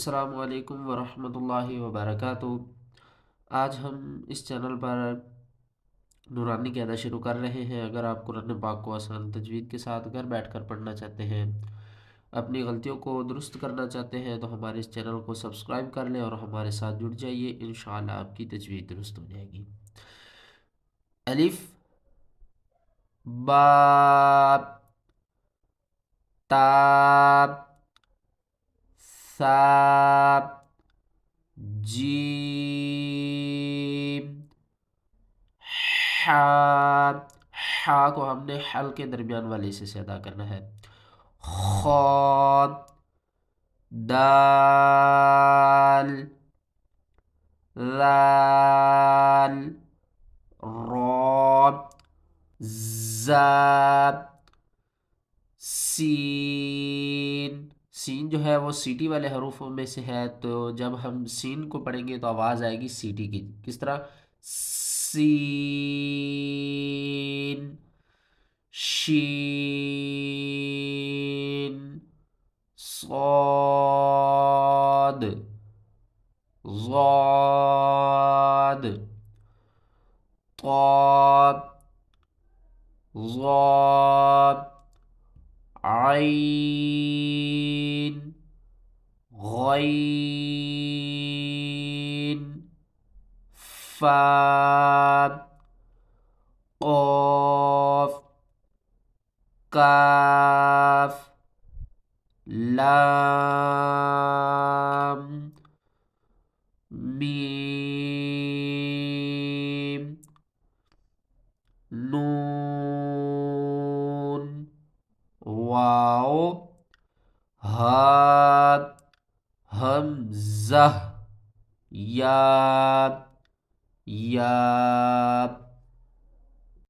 السلام علیکم ورحمۃ اللہ وبرکاتہ۔ آج ہم اس چینل پر نورانی قاعدہ شروع کر رہے ہیں۔ اگر آپ قرآن پاک کو آسان تجوید کے ساتھ گھر بیٹھ کر پڑھنا چاہتے ہیں، اپنی غلطیوں کو درست کرنا چاہتے ہیں تو ہمارے اس چینل کو سبسکرائب کر لیں اور ہمارے ساتھ جڑ جائیے، انشاءاللہ آپ کی تجوید درست ہو جائے گی۔ الف، با، تا، ثا، جیم، حا۔ حا کو ہم نے حل کے درمیان والے حصے سے ادا کرنا ہے۔ خا، دال، لال، را، زا، سین۔ سین جو ہے وہ سیٹی والے حروفوں میں سے ہے، تو جب ہم سین کو پڑھیں گے تو آواز آئے گی سیٹی کی۔ کس طرح؟ سین، شین، صاد، ضاد، طا، ظا، عین، غین، فا، قاف، کاف، لام، میم، نون، واو، ہا، حمزہ، یا،